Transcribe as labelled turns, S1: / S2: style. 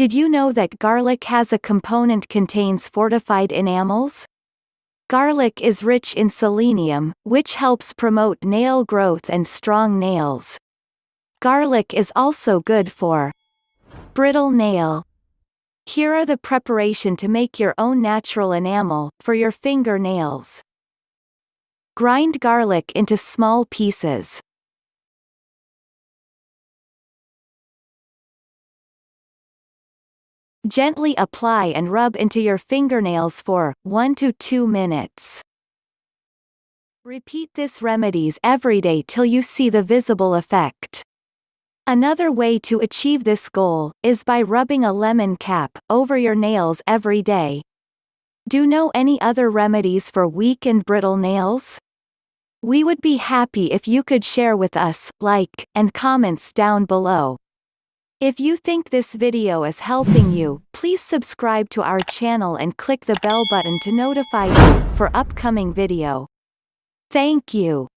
S1: Did you know that garlic has a component contains fortified enamels? Garlic is rich in selenium, which helps promote nail growth and strong nails. Garlic is also good for brittle nail. Here are the preparation to make your own natural enamel for your fingernails. Grind garlic into small pieces. Gently apply and rub into your fingernails for 1 to 2 minutes. Repeat this remedies every day till you see the visible effect. Another way to achieve this goal is by rubbing a lemon cap over your nails every day. Do you know any other remedies for weak and brittle nails? We would be happy if you could share with us, like, and comments down below. If you think this video is helping you, please subscribe to our channel and click the bell button to notify you for upcoming video. Thank you.